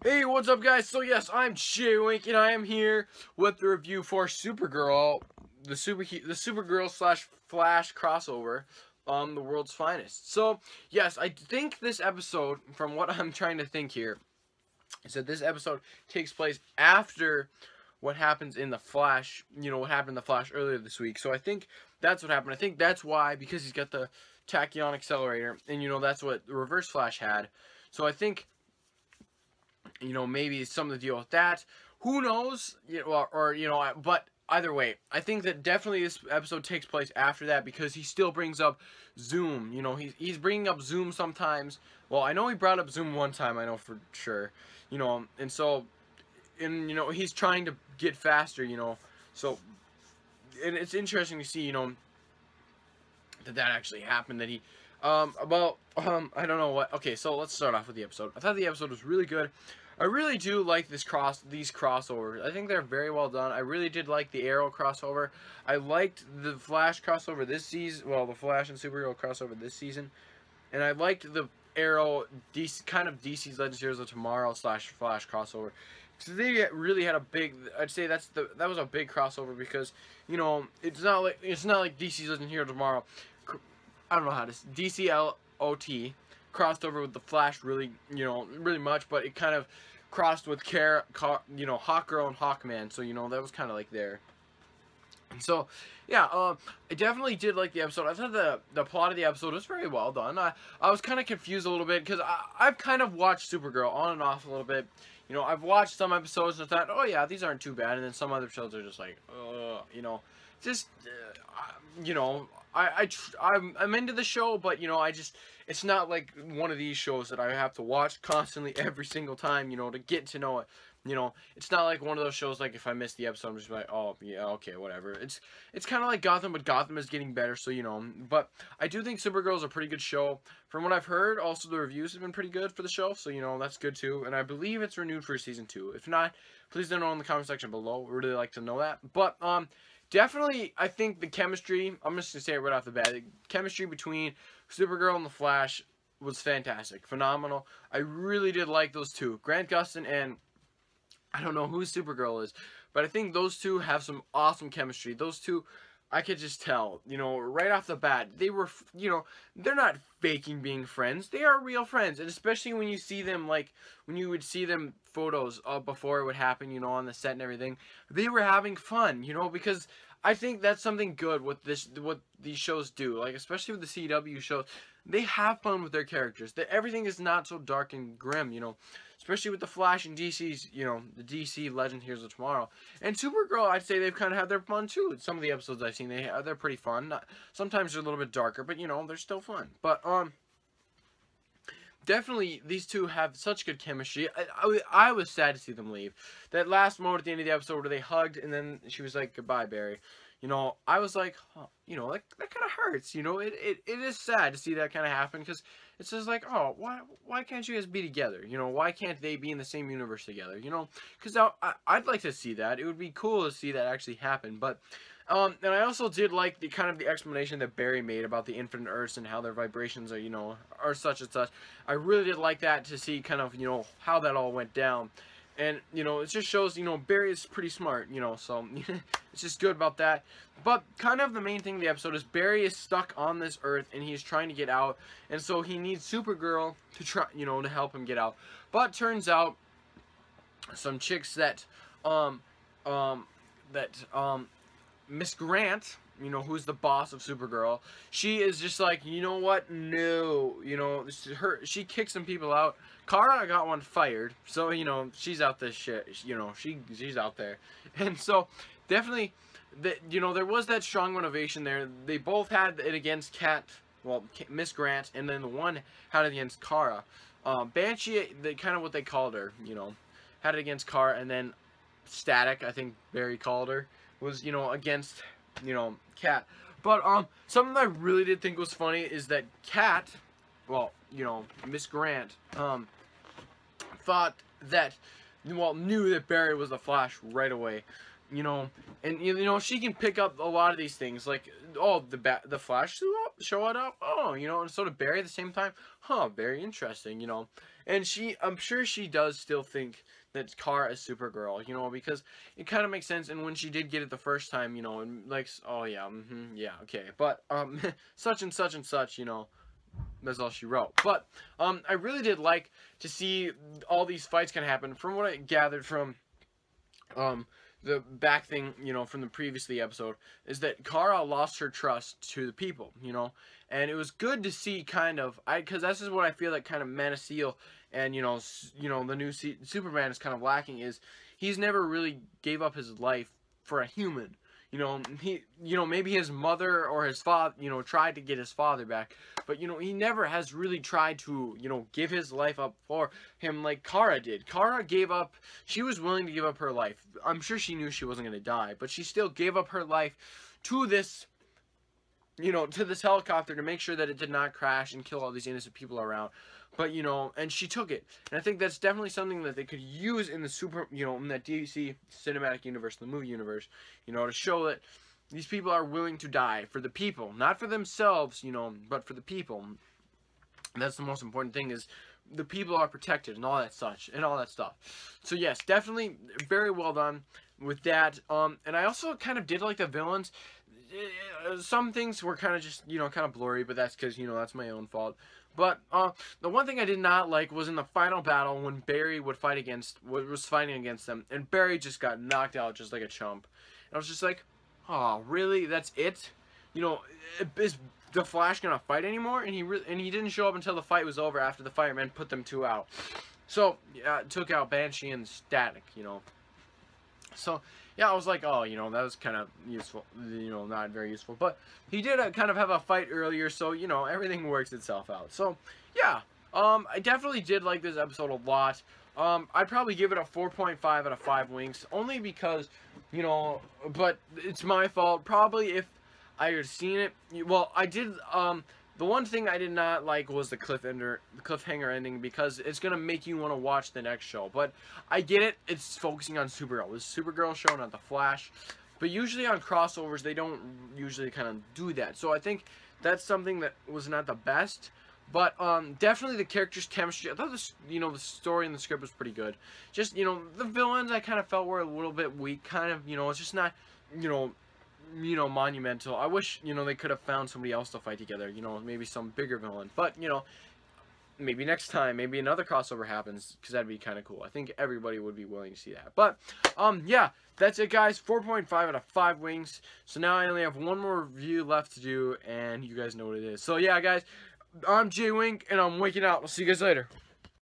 Hey, what's up, guys? So yes, I'm Jay and I am here with the review for Supergirl, the Supergirl slash Flash crossover, the world's finest. So yes, I think this episode, from what I'm trying to think here, is that this episode takes place after what happens in the Flash. You know what happened in the Flash earlier this week. So I think that's what happened. I think that's why, because he's got the tachyon accelerator, and that's what the Reverse Flash had. So I think, maybe something to deal with that. Who knows? But either way, I think that definitely this episode takes place after that, because he still brings up Zoom. He's bringing up Zoom sometimes. Well, I know he brought up Zoom one time, I know for sure. And so, he's trying to get faster, So, and it's interesting to see, that actually happened, that he, I don't know what. Okay, so let's start off with the episode. I thought the episode was really good. I really do like these crossovers. I think they're very well done. I really did like the Arrow crossover. I liked the Flash crossover this season. Well, the Flash and Supergirl crossover this season. And I liked the Arrow DC's Legends Heroes of Tomorrow / Flash crossover. So they really had a big. I'd say that was a big crossover, because it's not like DC's Legends Heroes of Tomorrow. I don't know how to DCLOT crossed over with the Flash really much, but it kind of crossed with Hawkgirl and Hawkman, so that was kind of like there. And so yeah, I definitely did like the episode. I thought the plot of the episode was very well done. I was kind of confused a little bit, because I've kind of watched Supergirl on and off a little bit. I've watched some episodes and thought, oh yeah, these aren't too bad, and then some other shows are just like, just I'm into the show, but it's not like one of these shows that I have to watch constantly every single time, to get to know it. It's not like one of those shows like if I miss the episode, I'm just like, oh yeah, okay, whatever. It's kind of like Gotham, but Gotham is getting better, so But I do think Supergirl is a pretty good show. From what I've heard, also the reviews have been pretty good for the show, so that's good too. And I believe it's renewed for season 2. If not, please let me know in the comment section below. We'd really like to know that. But definitely, I think the chemistry, I'm just going to say it right off the bat, the chemistry between Supergirl and the Flash was fantastic. Phenomenal. I really did like those two. Grant Gustin and, I don't know who Supergirl is, but I think those two have some awesome chemistry. Those two, I could just tell, right off the bat, they were, they're not faking being friends. They are real friends. And especially when you see them, like, when you would see them photos before it would happen, on the set and everything, they were having fun, because I think that's something good with what these shows do, like, especially with the CW shows. They have fun with their characters. Everything is not so dark and grim, especially with the Flash and DC's, the DC Legend Heroes of Tomorrow. And Supergirl, I'd say they've kind of had their fun too. Some of the episodes I've seen, they're pretty fun. Sometimes they're a little bit darker, but they're still fun. But definitely these two have such good chemistry. I was sad to see them leave. That last moment at the end of the episode where they hugged and then she was like, "Goodbye, Barry." I was like, huh, that kind of hurts. It is sad to see that kind of happen, because it's just like, oh, why can't you guys be together? Why can't they be in the same universe together? Because I'd like to see that. It would be cool to see that actually happen. But and I also did like the explanation that Barry made about the infinite Earths and how their vibrations are are such and such. I really did like that, to see kind of how that all went down. And, it just shows, Barry is pretty smart, so it's just good about that. But kind of the main thing of the episode is Barry is stuck on this Earth, and he's trying to get out. And so he needs Supergirl to try, to help him get out. But turns out, some chicks that, Miss Grant, who's the boss of Supergirl, she is just like, you know what, no, she kicks some people out. Kara got one fired, so, she's out this shit, she's out there. And so, definitely, there was that strong motivation there. They both had it against Miss Grant, and then the one had it against Kara. Banshee, kind of what they called her, had it against Kara, and then Static, I think Barry called her, was, against, Cat. But, something that I really did think was funny is that Cat, well, Miss Grant, thought that, knew that Barry was the Flash right away. you know, and you know, she can pick up a lot of these things, like, oh, the Flash showed up, oh, you know, and so did Barry at the same time, huh, very interesting, you know, and I'm sure she does still think that Kara is Supergirl, you know, because it kind of makes sense, and when she did get it the first time, you know, and like, oh yeah, yeah, okay, but, such and such and such, you know, that's all she wrote. But, I really did like to see all these fights kind of happen. From what I gathered from, the back thing, you know, from the previously episode, is that Kara lost her trust to the people, you know, and it was good to see kind of, because this is what I feel like kind of Man of Steel and, you know, the new Superman is kind of lacking, is he's never really gave up his life for a human. You know, maybe his mother or his father, you know, tried to get his father back, but, you know, he never has really tried to, you know, give his life up for him like Kara did. Kara gave up, she was willing to give up her life. I'm sure she knew she wasn't going to die, but she still gave up her life to this, you know, to this helicopter to make sure that it did not crash and kill all these innocent people around. But, you know, and she took it. And I think that's definitely something that they could use in the you know, in that DC cinematic universe, the movie universe, you know, to show that these people are willing to die for the people. Not for themselves, you know, but for the people. And that's the most important thing, is the people are protected and all that stuff. So, yes, definitely very well done with that. And I also kind of did like the villains. Some things were kind of just, you know, kind of blurry, but that's because, you know, that's my own fault. But the one thing I did not like was in the final battle when Barry was fighting against them, and Barry just got knocked out just like a chump. And I was just like, oh, really? That's it? You know, is the Flash gonna fight anymore? And he didn't show up until the fight was over, after the firemen put them two out. So it took out Banshee and Static, you know. So, yeah, I was like, oh, you know, that was kind of useful, you know, not very useful. But he did kind of have a fight earlier, so, you know, everything works itself out. So, yeah, I definitely did like this episode a lot. I'd probably give it a 4.5 out of 5 winks, only because, you know, but it's my fault. Probably if I had seen it, well, I did, the one thing I did not like was the cliffhanger ending, because it's going to make you want to watch the next show. But I get it. It's focusing on Supergirl. It's a Supergirl show, not the Flash. But usually on crossovers, they don't usually kind of do that. So I think that's something that was not the best. But definitely the characters' chemistry. I thought this, you know, the story and the script was pretty good. Just, you know, the villains I kind of felt were a little bit weak. Kind of, you know, it's just not, you know, monumental. I wish, you know, they could have found somebody else to fight together, you know, maybe some bigger villain. But, you know, maybe next time, maybe another crossover happens, because that'd be kind of cool. I think everybody would be willing to see that. But, yeah, that's it, guys. 4.5 out of 5 wings. So now I only have one more review left to do, and you guys know what it is. So, yeah, guys, I'm J Wink, and I'm winking out. I'll see you guys later.